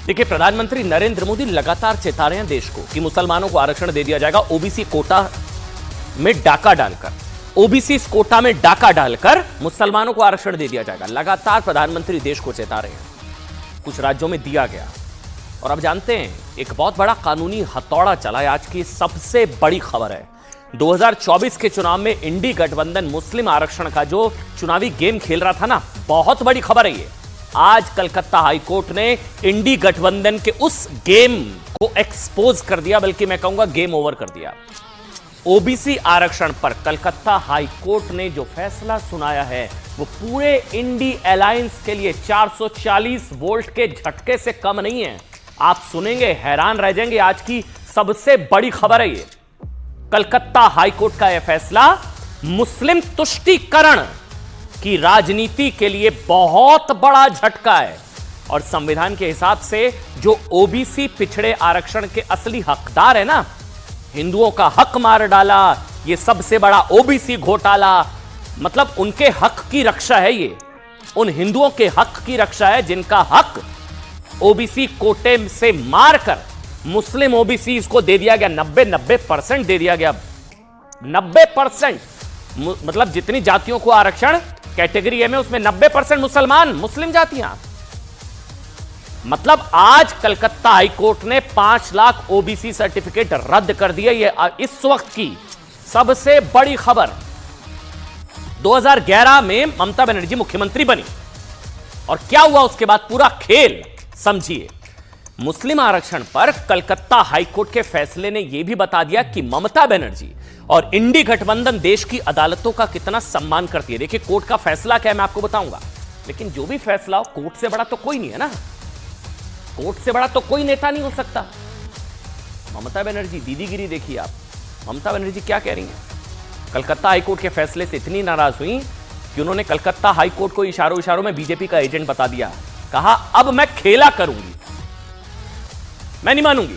देखिए, प्रधानमंत्री नरेंद्र मोदी लगातार चेता रहे हैं देश को कि मुसलमानों को आरक्षण दे दिया जाएगा ओबीसी कोटा में डाका डालकर। ओबीसी कोटा में डाका डालकर मुसलमानों को आरक्षण दे दिया जाएगा। लगातार प्रधानमंत्री देश को चेता रहे हैं। कुछ राज्यों में दिया गया और अब जानते हैं एक बहुत बड़ा कानूनी हथौड़ा चला है। आज की सबसे बड़ी खबर है 2024 के चुनाव में इंडी गठबंधन मुस्लिम आरक्षण का जो चुनावी गेम खेल रहा था ना, बहुत बड़ी खबर है ये। आज कलकत्ता हाईकोर्ट ने इंडी गठबंधन के उस गेम को एक्सपोज कर दिया, बल्कि मैं कहूंगा गेम ओवर कर दिया। ओबीसी आरक्षण पर कलकत्ता हाईकोर्ट ने जो फैसला सुनाया है वो पूरे इंडी अलायंस के लिए 440 वोल्ट के झटके से कम नहीं है। आप सुनेंगे हैरान रह जाएंगे। आज की सबसे बड़ी खबर है ये। कलकत्ता हाईकोर्ट का यह फैसला मुस्लिम तुष्टीकरण की राजनीति के लिए बहुत बड़ा झटका है और संविधान के हिसाब से जो ओबीसी पिछड़े आरक्षण के असली हकदार है ना, हिंदुओं का हक मार डाला ये सबसे बड़ा ओबीसी घोटाला। मतलब उनके हक की रक्षा है ये, उन हिंदुओं के हक की रक्षा है जिनका हक ओबीसी कोटे से मारकर मुस्लिम ओबीसी को दे दिया गया। 90% दे दिया गया। 90%, मतलब जितनी जातियों को आरक्षण कैटेगरी ए में, उसमें 90% मुसलमान, मुस्लिम जातियां। मतलब आज कलकत्ता हाईकोर्ट ने 5 लाख ओबीसी सर्टिफिकेट रद्द कर दिए। ये इस वक्त की सबसे बड़ी खबर। 2011 में ममता बनर्जी मुख्यमंत्री बनी और क्या हुआ उसके बाद पूरा खेल समझिए। मुस्लिम आरक्षण पर कलकत्ता हाईकोर्ट के फैसले ने यह भी बता दिया कि ममता बनर्जी और इंडी गठबंधन देश की अदालतों का कितना सम्मान करती है। देखिए, कोर्ट का फैसला क्या है मैं आपको बताऊंगा, लेकिन जो भी फैसला हो, कोर्ट से बड़ा तो कोई नहीं है ना। कोर्ट से बड़ा तो कोई नेता नहीं हो सकता। ममता बनर्जी, दीदीगिरी देखिए आप। ममता बनर्जी क्या कह रही हैं? कलकत्ता हाईकोर्ट के फैसले से इतनी नाराज हुई कि उन्होंने कलकत्ता हाईकोर्ट को इशारों में बीजेपी का एजेंट बता दिया। कहा अब मैं खेला करूंगी, मैं नहीं मानूंगी।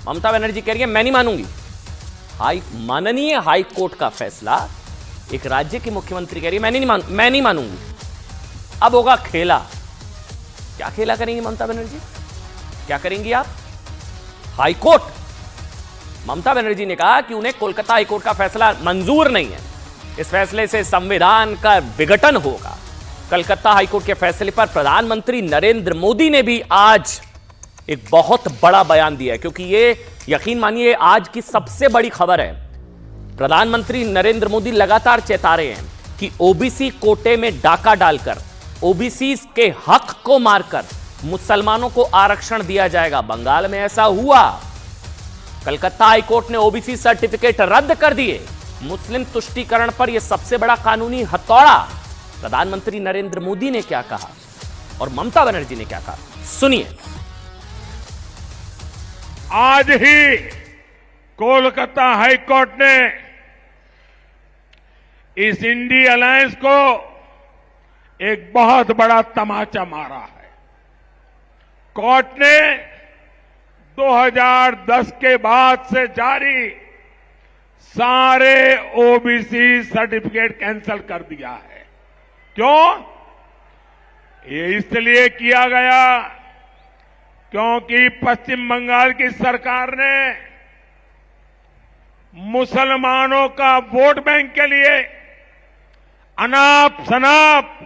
ममता बनर्जी कह रही है मैं नहीं मानूंगी। माननीय हाई कोर्ट का फैसला, एक राज्य के मुख्यमंत्री कह रही है मैं नहीं मानूंगी। अब होगा खेला। क्या खेला करेंगी ममता बनर्जी? क्या करेंगी आप? हाई कोर्ट, ममता बनर्जी ने कहा कि उन्हें कोलकाता हाईकोर्ट का फैसला मंजूर नहीं है। इस फैसले से संविधान का विघटन होगा। कलकत्ता हाईकोर्ट के फैसले पर प्रधानमंत्री नरेंद्र मोदी ने भी आज एक बहुत बड़ा बयान दिया है, क्योंकि ये यकीन मानिए आज की सबसे बड़ी खबर है। प्रधानमंत्री नरेंद्र मोदी लगातार चेता रहे हैं कि ओबीसी कोटे में डाका डालकर, ओबीसी के हक को मारकर मुसलमानों को आरक्षण दिया जाएगा। बंगाल में ऐसा हुआ। कलकत्ता हाईकोर्ट ने ओबीसी सर्टिफिकेट रद्द कर दिए। मुस्लिम तुष्टीकरण पर यह सबसे बड़ा कानूनी हथौड़ा। प्रधानमंत्री नरेंद्र मोदी ने क्या कहा और ममता बनर्जी ने क्या कहा, सुनिए। आज ही कोलकाता हाईकोर्ट ने इस इंडी अलायंस को एक बहुत बड़ा तमाचा मारा है। कोर्ट ने 2010 के बाद से जारी सारे ओबीसी सर्टिफिकेट कैंसिल कर दिया है। क्यों? ये इसलिए किया गया क्योंकि पश्चिम बंगाल की सरकार ने मुसलमानों का वोट बैंक के लिए अनाप शनाप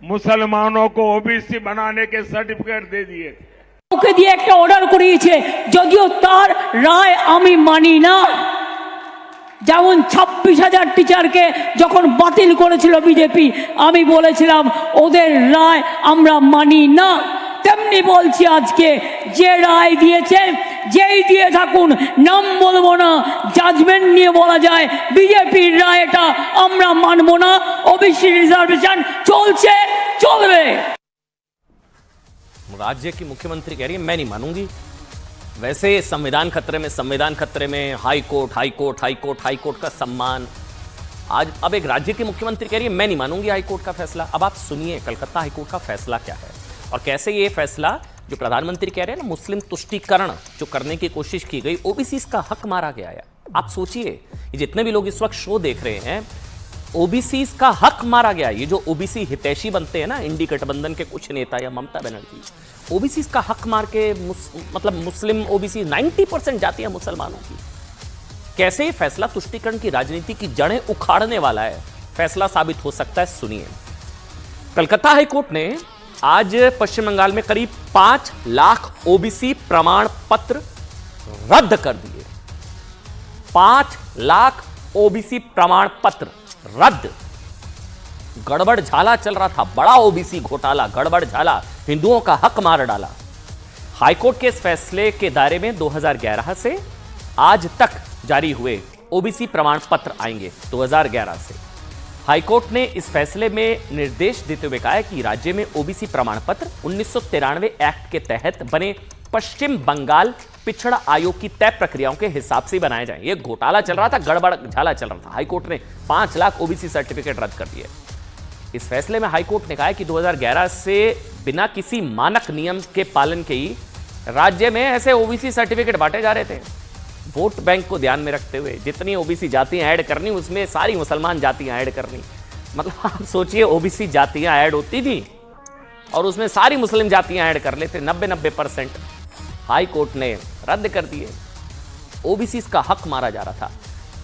मुसलमानों को ओबीसी बनाने के सर्टिफिकेट दे दिए थे। ওকে দিয়ে একটা অর্ডার করিয়েছে, যদিও তার রায় আমি মানি না। যেমন 26,000 টিচারকে যখন বাতিল করেছিল বিজেপি, আমি বলেছিলাম ওদের রায় আমরা মানি না। তেমনি বলছি আজকে যে রায় দিয়েছে, যেই দিয়ে থাকুন, নাম বলবো না, জাজমেন্ট নিয়ে বলা যায় বিজেপির রায়টা আমরা মানবো না। ওবিসি রিজার্ভেশন চলছে, চলবে। राज्य की मुख्यमंत्री कह रही है मैं नहीं मानूंगी। वैसे संविधान खतरे में, संविधान खतरे में, हाई कोर्ट का सम्मान। आज अब एक राज्य की मुख्यमंत्री कह रही है मैं नहीं मानूंगी हाई कोर्ट का फैसला। अब आप सुनिए कलकत्ता हाई कोर्ट का फैसला क्या है और कैसे ये फैसला जो प्रधानमंत्री कह रहे हैं ना, मुस्लिम तुष्टीकरण जो करने की कोशिश की गई, ओबीसी का हक मारा गया है। आप सोचिए, ये जितने भी लोग इस वक्त शो देख रहे हैं, ओबीसी का हक मारा गया। ये जो ओबीसी हितैषी बनते हैं ना, इंडी गठबंधन के कुछ नेता या ममता बनर्जी, ओबीसी का हक मार के मतलब मुस्लिम ओबीसी 90% जातियां मुसलमानों की। कैसे ये फैसला तुष्टीकरण की राजनीति की जड़ें उखाड़ने वाला है, फैसला साबित हो सकता है, सुनिए। कलकत्ता हाईकोर्ट ने आज पश्चिम बंगाल में करीब 5 लाख ओबीसी प्रमाण पत्र रद्द कर दिए। 5 लाख ओबीसी प्रमाण पत्र रद्द। गड़बड़ झाला चल रहा था, बड़ा ओबीसी घोटाला, गड़बड़ झाला, हिंदुओं का हक मार डाला। हाईकोर्ट के इस फैसले के दायरे में 2011 से आज तक जारी हुए ओबीसी प्रमाण पत्र आएंगे। 2011 से हाईकोर्ट ने इस फैसले में निर्देश देते हुए कहा है कि राज्य में ओबीसी प्रमाण पत्र 1993 एक्ट के तहत बने पश्चिम बंगाल पिछड़ा आयोग की तय प्रक्रियाओं के हिसाब से बनाए जाएं। ये घोटाला चल रहा था, गड़बड़ झाला चल रहा था। हाईकोर्ट ने 5 लाख ओबीसी सर्टिफिकेट रद्द कर दिए। इस फैसले में हाईकोर्ट ने कहा है कि 2011 से बिना किसी मानक नियम के पालन के ही राज्य में ऐसे ओबीसी सर्टिफिकेट बांटे जा रहे थे। वोट बैंक को ध्यान में रखते हुए जितनी ओबीसी जातियां ऐड करनी, उसमें सारी मुसलमान जातियां ऐड करनी। मतलब आप सोचिए, ओबीसी जातियां ऐड होती थी और उसमें सारी मुस्लिम जातियां ऐड कर लेते, 90% हाईकोर्ट ने रद्द कर दिए। ओबीसी का हक मारा जा रहा था।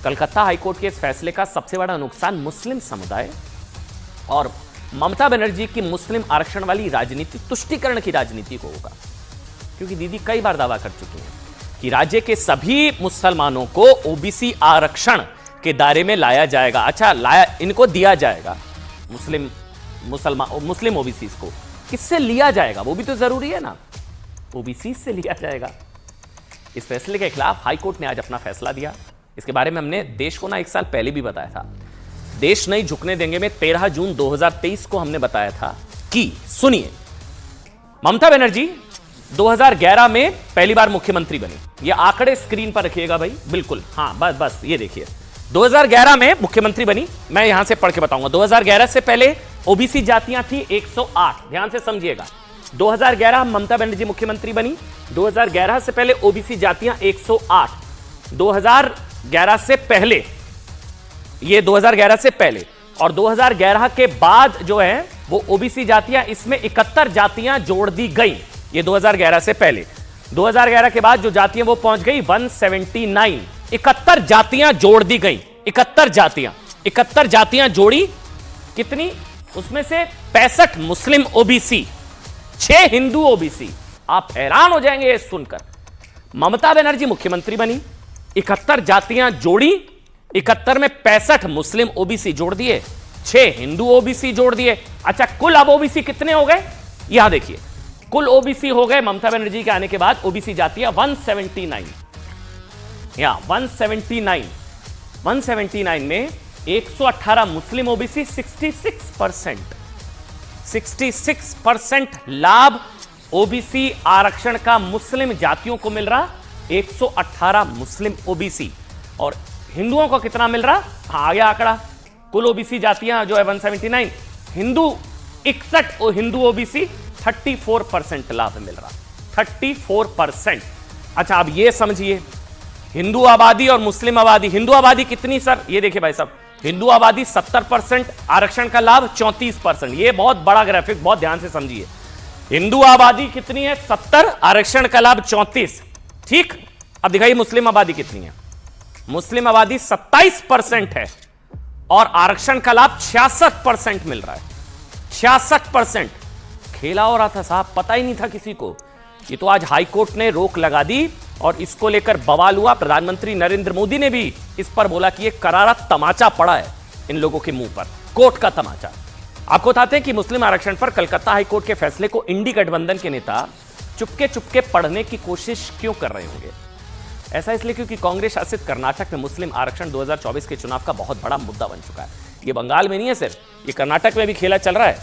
कलकत्ता हाईकोर्ट के इस फैसले का सबसे बड़ा नुकसान मुस्लिम समुदाय और ममता बनर्जी की मुस्लिम आरक्षण वाली राजनीति, तुष्टीकरण की राजनीति को होगा। क्योंकि दीदी कई बार दावा कर चुकी हैं कि राज्य के सभी मुसलमानों को ओबीसी आरक्षण के दायरे में लाया जाएगा। अच्छा, इनको दिया जाएगा, मुस्लिम ओबीसी को किससे लिया जाएगा, वो भी तो जरूरी है ना। ओबीसी से लिया जाएगा। इस फैसले के खिलाफ हाईकोर्ट ने आज अपना फैसला दिया। इसके बारे में हमने देश को 1 साल पहले भी बताया था। देश नहीं झुकने देंगे में 13 जून 2023 को हमने बताया था कि सुनिए, ममता बनर्जी 2011 में पहली बार मुख्यमंत्री बनी। ये आंकड़े स्क्रीन पर रखिएगा भाई, बिल्कुल, हाँ बस ये देखिए। 2011 में मुख्यमंत्री बनी। मैं यहां से पढ़ के बताऊंगा। 2011 से पहले ओबीसी जातियां थी 108। ध्यान से समझिएगा। 2011 ममता बनर्जी मुख्यमंत्री बनी। 2011 से पहले ओबीसी जातियां 108। 2011 से पहले, ये 2011 से पहले, और 2011 के बाद जो है वो ओबीसी जातियां, इसमें 71 जातियां जोड़ दी गई। ये 2011 से पहले। 2011 के बाद जो जातियां वो पहुंच गई 179। 71 जातियां जोड़ दी गई। 71 जातियां जोड़ी। कितनी? उसमें से 65 मुस्लिम ओबीसी, 6 हिंदू ओबीसी। आप हैरान हो जाएंगे ये सुनकर। ममता बनर्जी मुख्यमंत्री बनी, 71 जातियां जोड़ी, 71 में 65 मुस्लिम ओबीसी जोड़ दिए, 6 हिंदू ओबीसी जोड़ दिए। अच्छा, कुल अब ओबीसी कितने हो गए? यहां देखिए, कुल ओबीसी हो गए ममता बनर्जी के आने के बाद ओबीसी जातियां 179। यहां 179 में 118 मुस्लिम ओबीसी, 66% लाभ ओबीसी आरक्षण का मुस्लिम जातियों को मिल रहा। 118 मुस्लिम ओबीसी। और हिंदुओं को कितना मिल रहा? हाँ, आ गया आंकड़ा। कुल ओबीसी जातियां जो है 179, हिंदू 61 हिंदू ओबीसी 34% लाभ मिल रहा। 34%। अच्छा, अब ये समझिए, हिंदू आबादी और मुस्लिम आबादी। हिंदू आबादी कितनी सर? ये देखिए भाई साहब, हिंदू आबादी 70%, आरक्षण का लाभ 34%। ये बहुत बड़ा ग्राफिक, बहुत ध्यान से समझिए। हिंदू आबादी कितनी है? 70, आरक्षण का लाभ 34। ठीक। अब दिखाइए मुस्लिम आबादी कितनी है। मुस्लिम आबादी 27% है और आरक्षण का लाभ 66% मिल रहा है। 66%। खेला हो रहा था साहब, पता ही नहीं था किसी को। ये तो आज हाईकोर्ट ने रोक लगा दी और इसको लेकर बवाल हुआ। प्रधानमंत्री नरेंद्र मोदी ने भी इस पर बोला कि ये करारा तमाचा पड़ा है इन लोगों के मुंह पर, कोर्ट का तमाचा। आपको बताते हैं कि मुस्लिम आरक्षण पर कलकत्ता हाईकोर्ट के फैसले को इंडी गठबंधन के नेता चुपके पढ़ने की कोशिश क्यों कर रहे होंगे। ऐसा इसलिए क्योंकि कांग्रेस शासित कर्नाटक में मुस्लिम आरक्षण 2024 के चुनाव का बहुत बड़ा मुद्दा बन चुका है। ये बंगाल में नहीं है सिर्फ, ये कर्नाटक में भी खेला चल रहा है।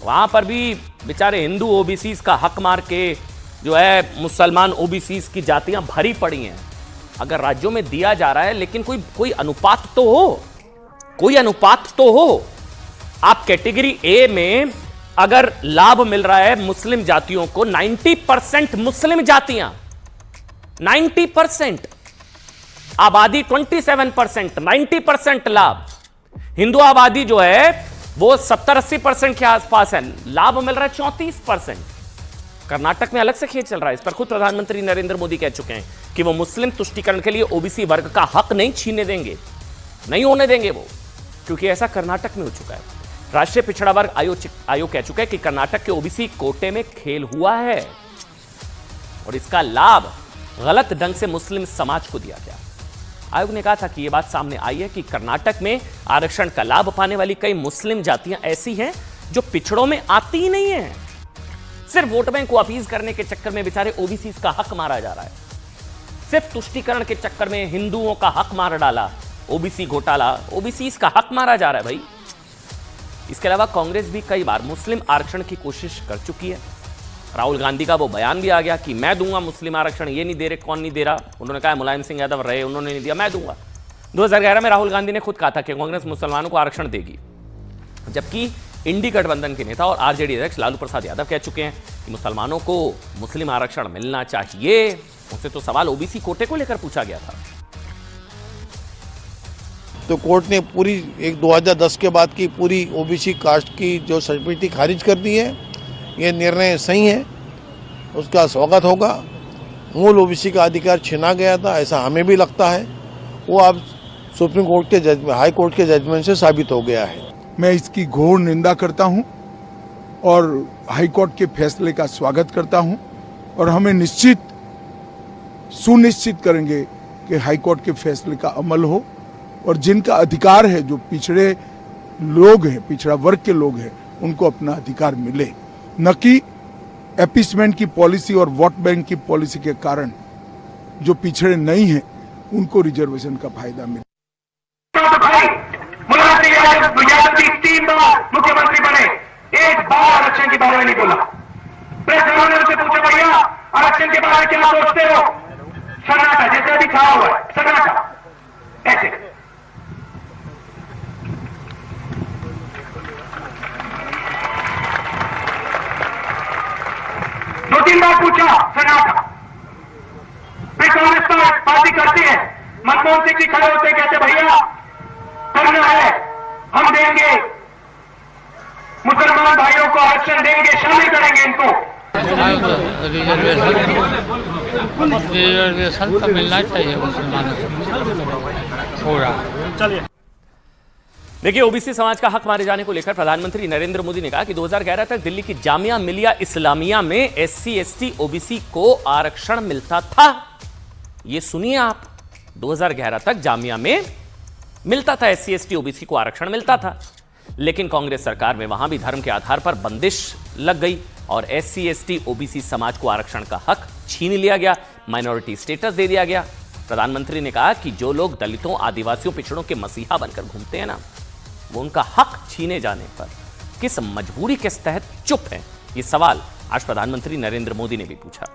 वहां पर भी बेचारे हिंदू ओबीसी का हक मार के जो है मुसलमान ओबीसी की जातियां भरी पड़ी हैं। अगर राज्यों में दिया जा रहा है, लेकिन कोई अनुपात तो हो, कोई अनुपात तो हो। आप कैटेगरी ए में अगर लाभ मिल रहा है मुस्लिम जातियों को, 90% मुस्लिम जातियां, 90%, आबादी 27%, 90% लाभ। हिंदू आबादी जो है वो 70-80% के आसपास है, लाभ मिल रहा है 34%। कर्नाटक में अलग से खेल चल रहा है। इस पर खुद प्रधानमंत्री नरेंद्र मोदी कह चुके हैं कि वो मुस्लिम तुष्टीकरण के लिए ओबीसी वर्ग का हक नहीं छीनने देंगे, नहीं होने देंगे वो, क्योंकि ऐसा कर्नाटक में हो चुका है। राष्ट्रीय पिछड़ा वर्ग आयोग कह चुका है कि कर्नाटक के ओबीसी कोटे में खेल हुआ है और इसका लाभ गलत ढंग से मुस्लिम समाज को दिया गया। आयोग ने कहा था कि यह बात सामने आई है कि कर्नाटक में आरक्षण का लाभ पाने वाली कई मुस्लिम जातियां ऐसी हैं जो पिछड़ों में आती ही नहीं है। सिर्फ वोट बैंक को अपीज करने के चक्कर में बेचारे ओबीसी का हक मारा जा रहा है। सिर्फ तुष्टीकरण के चक्कर में हिंदुओं का हक मार डाला, ओबीसी घोटाला, ओबीसी का हक मारा जा रहा है भाई। इसके अलावा कांग्रेस भी कई बार मुस्लिम आरक्षण की कोशिश कर चुकी है। राहुल गांधी का वो बयान भी आ गया कि मैं दूंगा मुस्लिम आरक्षण, ये नहीं दे रहे, कौन नहीं दे रहा? उन्होंने कहा मुलायम सिंह यादव रहे, उन्होंने नहीं दिया, मैं दूंगा। 2011 में राहुल गांधी ने खुद कहा था कि कांग्रेस मुसलमानों को आरक्षण देगी, जबकि इंडी गठबंधन के नेता और आरजेडी अध्यक्ष लालू प्रसाद यादव कह चुके हैं कि मुसलमानों को मुस्लिम आरक्षण मिलना चाहिए। उनसे तो सवाल ओबीसी कोटे को लेकर पूछा गया था। तो कोर्ट ने पूरी 2010 के बाद की पूरी ओबीसी कास्ट की जो सर्टिफिकेट थी खारिज कर दी है। ये निर्णय सही है, उसका स्वागत होगा। मूल ओबीसी का अधिकार छीना गया था, ऐसा हमें भी लगता है। वो अब सुप्रीम कोर्ट के जजमेंट, हाई कोर्ट के जजमेंट से साबित हो गया है। मैं इसकी घोर निंदा करता हूं और हाई कोर्ट के फैसले का स्वागत करता हूं और हमें सुनिश्चित करेंगे कि हाई कोर्ट के फैसले का अमल हो और जिनका अधिकार है, जो पिछड़े लोग हैं, पिछड़ा वर्ग के लोग हैं, उनको अपना अधिकार मिले, न कि एपीसमेंट की पॉलिसी और वोट बैंक की पॉलिसी के कारण जो पिछड़े नहीं हैं उनको रिजर्वेशन का फायदा मिले। यादव 3 बार मुख्यमंत्री बने, एक बार आरक्षण के बारे में नहीं बोला। प्रेस ने उनसे पूछा, भैया आरक्षण के बारे में क्या सोचते हो? सन्नाटा, जैसे अभी छाया हुआ है, सन्नाटा ऐसे। दो 3 बार पूछा, सन्नाटा। फिर कांग्रेस पार्टी करती है, मनमोहन सिंह जी खड़े होते कहते भैया करना है, हम देंगे, मुसलमान भाइयों को आरक्षण देंगे, शामिल करेंगे इनको। रिजर्वेशन तो मिलना चाहिए मुसलमानों को पूरा। देखिए, ओबीसी समाज का हक मारे जाने को लेकर प्रधानमंत्री नरेंद्र मोदी ने कहा कि 2011 तक दिल्ली की जामिया मिलिया इस्लामिया में एससी, एसटी, ओबीसी को आरक्षण मिलता था। ये सुनिए आप, 2011 तक जामिया में मिलता था, एससी, एसटी, ओबीसी को आरक्षण मिलता था। लेकिन कांग्रेस सरकार में वहां भी धर्म के आधार पर बंदिश लग गई और एससी, एसटी, ओबीसी समाज को आरक्षण का हक छीन लिया गया, माइनॉरिटी स्टेटस दे दिया गया। प्रधानमंत्री ने कहा कि जो लोग दलितों, आदिवासियों, पिछड़ों के मसीहा बनकर घूमते हैं ना, वो उनका हक छीने जाने पर किस मजबूरी के तहत चुप है? ये सवाल आज प्रधानमंत्री नरेंद्र मोदी ने भी पूछा।